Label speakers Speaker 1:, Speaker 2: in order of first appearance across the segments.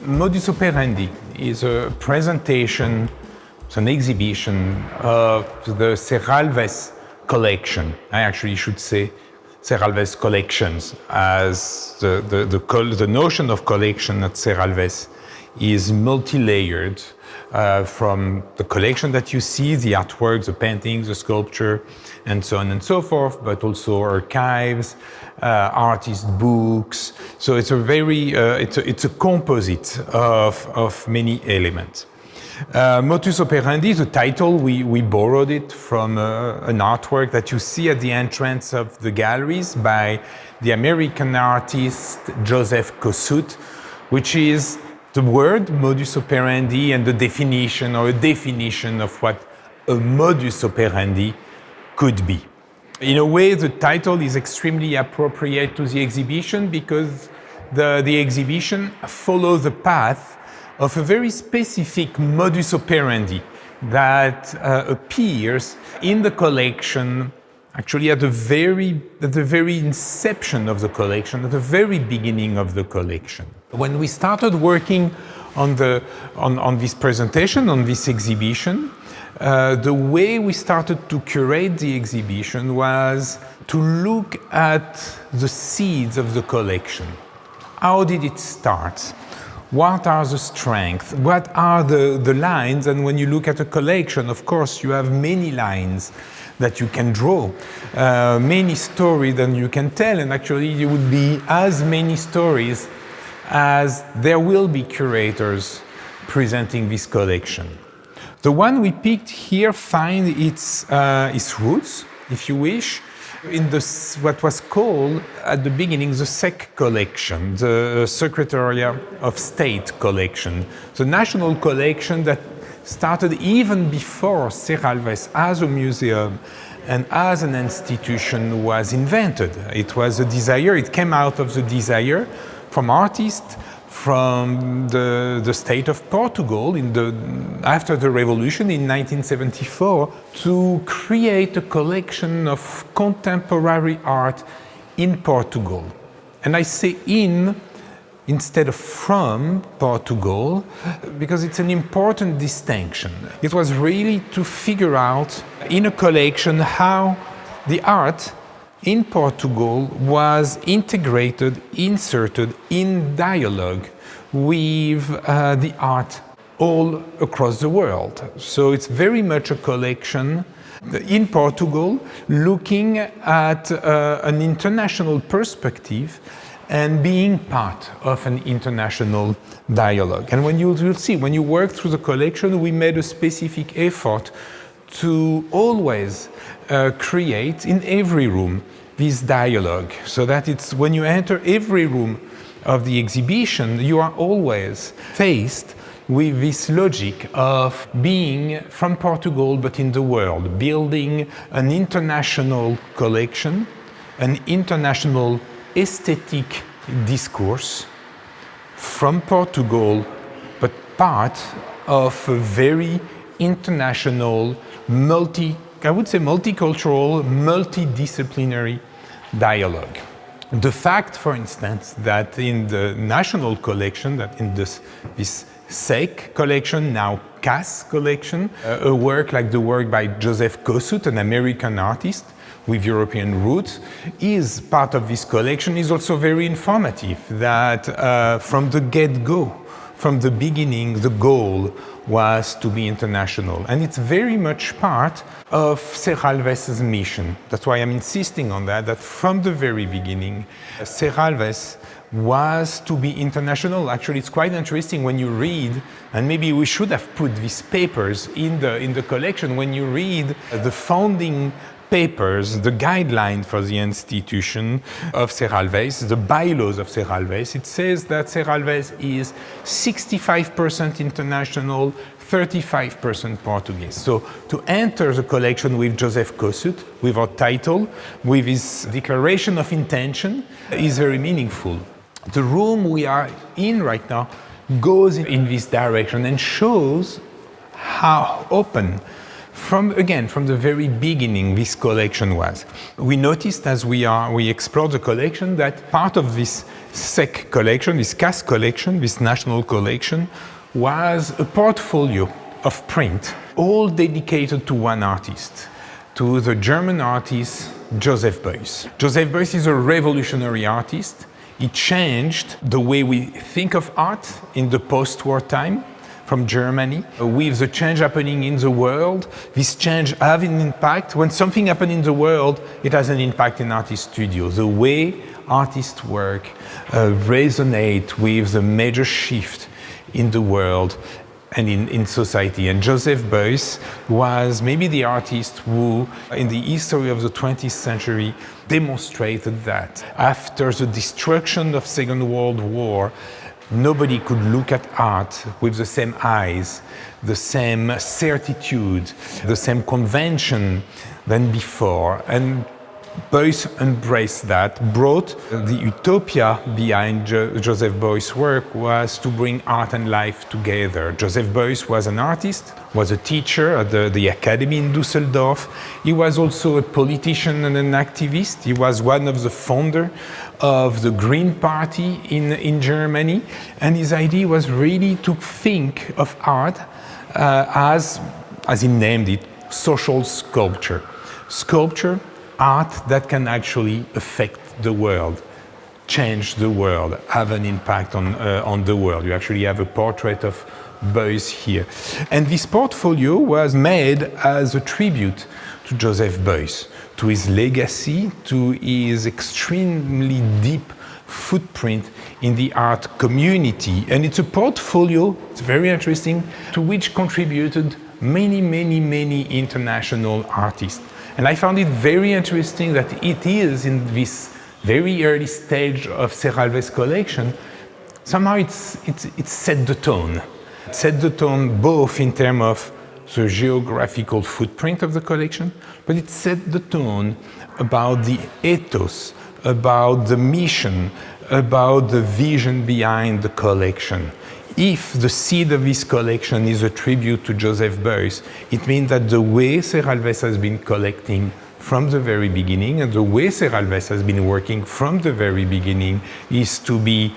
Speaker 1: Modus Operandi is a presentation, it's an exhibition of the Serralves collection. I actually should say Serralves collections, as the notion of collection at Serralves is multi-layered, from the collection that you see, the artworks, the paintings, the sculpture, and so on and so forth, but also archives, artist books. So it's a very, it's a composite of many elements. Modus Operandi, the title, we borrowed it from an artwork that you see at the entrance of the galleries by the American artist Joseph Kosuth, which is the word modus operandi and the definition, or a definition of what a modus operandi could be. In a way, the title is extremely appropriate to the exhibition because the exhibition follows the path of a very specific modus operandi that appears in the collection, actually at the very inception of the collection, at the very beginning of the collection. When we started working on this presentation, on this exhibition, the way we started to curate the exhibition was to look at the seeds of the collection. How did it start? What are the strengths? What are the lines? And when you look at a collection, of course, you have many lines that you can draw, many stories that you can tell, and actually there would be as many stories as there will be curators presenting this collection. The one we picked here finds its roots, if you wish, in what was called at the beginning the SEC collection, the Secretariat of State collection, the national collection that started even before Serralves as a museum and as an institution was invented. It was a desire, it came out of the desire from artists from the state of Portugal after the revolution in 1974 to create a collection of contemporary art in Portugal. And I say instead of from Portugal, because it's an important distinction. It was really to figure out in a collection how the art in Portugal was integrated, inserted in dialogue with the art all across the world. So it's very much a collection in Portugal looking at an international perspective and being part of an international dialogue. And when you'll see, when you work through the collection, we made a specific effort to always create in every room this dialogue, so that it's when you enter every room of the exhibition, you are always faced with this logic of being from Portugal but in the world, building an international collection, an international aesthetic discourse from Portugal, but part of a very international, multicultural, multidisciplinary dialogue. The fact, for instance, that in the national collection, that in this SEC collection, now CAS collection, a work like the work by Joseph Kosuth, an American artist with European roots, is part of this collection, is also very informative, that from the get-go, from the beginning, the goal was to be international. And it's very much part of Serralves' mission. That's why I'm insisting on that from the very beginning, Serralves was to be international. Actually, it's quite interesting when you read, and maybe we should have put these papers in the collection, when you read the founding papers, the guideline for the institution of Serralves, the bylaws of Serralves, it says that Serralves is 65% international, 35% Portuguese. So to enter the collection with Joseph Kosuth, with our title, with his declaration of intention, is very meaningful. The room we are in right now goes in this direction and shows how open from the very beginning this collection was. We noticed as we explored the collection that part of this SEC collection, this CAS collection, this national collection, was a portfolio of print, all dedicated to one artist, to the German artist Joseph Beuys. Joseph Beuys is a revolutionary artist. He changed the way we think of art in the post-war time from Germany. With the change happening in the world, this change has an impact. When something happens in the world, it has an impact in artist studio. The way artists work resonate with the major shift in the world and in society. And Joseph Beuys was maybe the artist who, in the history of the 20th century, demonstrated that after the destruction of Second World War, nobody could look at art with the same eyes, the same certitude, the same convention than before. And Beuys embraced that, brought the utopia behind Joseph Beuys' work was to bring art and life together. Joseph Beuys was an artist, was a teacher at the academy in Düsseldorf. He was also a politician and an activist. He was one of the founders of the Green Party in Germany. And his idea was really to think of art as he named it, social sculpture. Sculpture, art that can actually affect the world, change the world, have an impact on the world. You actually have a portrait of Beuys here. And this portfolio was made as a tribute to Joseph Beuys, to his legacy, to his extremely deep footprint in the art community. And it's a portfolio, it's very interesting, to which contributed many international artists. And I found it very interesting that it is in this very early stage of Serralves' collection, somehow it set the tone. It set the tone both in terms of the geographical footprint of the collection, but it set the tone about the ethos, about the mission, about the vision behind the collection. If the seed of this collection is a tribute to Joseph Beuys, it means that the way Serralves has been collecting from the very beginning and the way Serralves has been working from the very beginning is to be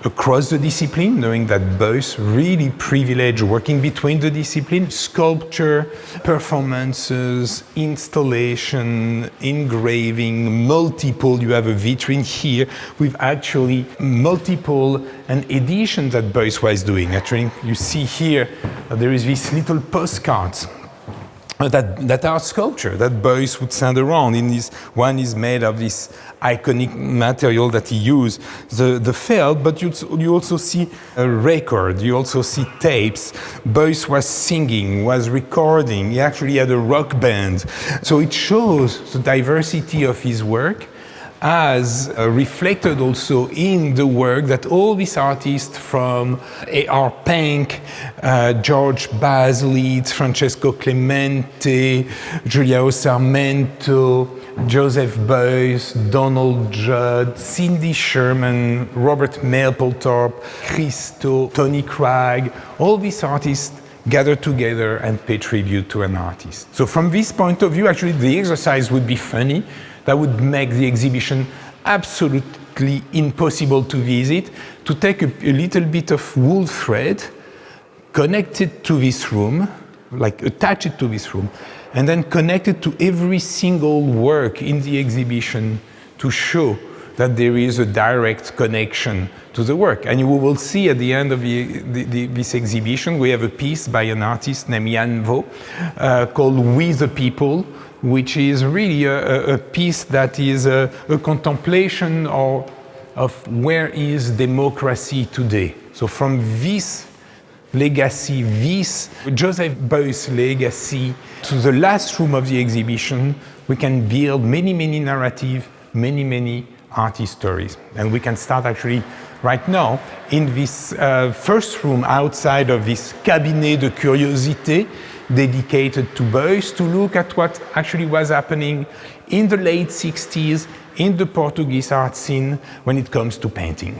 Speaker 1: across the discipline, knowing that Beuys really privileged working between the disciplines, sculpture, performances, installation, engraving, multiple. You have a vitrine here with actually multiple and editions that Beuys was doing. Actually, you see here, there is these little postcards that are sculpture that Beuys would send around. In this one is made of this iconic material that he used, the felt, but you also see a record, you also see tapes. Beuys was singing, was recording, he actually had a rock band. So it shows the diversity of his work as reflected also in the work that all these artists from A.R. Pank, George Baslitz, Francesco Clemente, Giuliano Sarmento, Joseph Beuys, Donald Judd, Cindy Sherman, Robert Mapplethorpe, Christo, Tony Cragg, all these artists gather together and pay tribute to an artist. So from this point of view, actually the exercise would be funny. That would make the exhibition absolutely impossible to visit, to take a little bit of wool thread, connect it to this room, like attach it to this room, and then connect it to every single work in the exhibition to show that there is a direct connection to the work. And you will see at the end of this exhibition, we have a piece by an artist named Jan Vo called We the People, which is really a piece that is a contemplation of where is democracy today. So from this legacy, this Joseph Beuys legacy, to the last room of the exhibition, we can build many narratives, many art stories. And we can start actually right now in this first room outside of this cabinet de curiosité dedicated to Beuys, to look at what actually was happening in the late 60s in the Portuguese art scene when it comes to painting.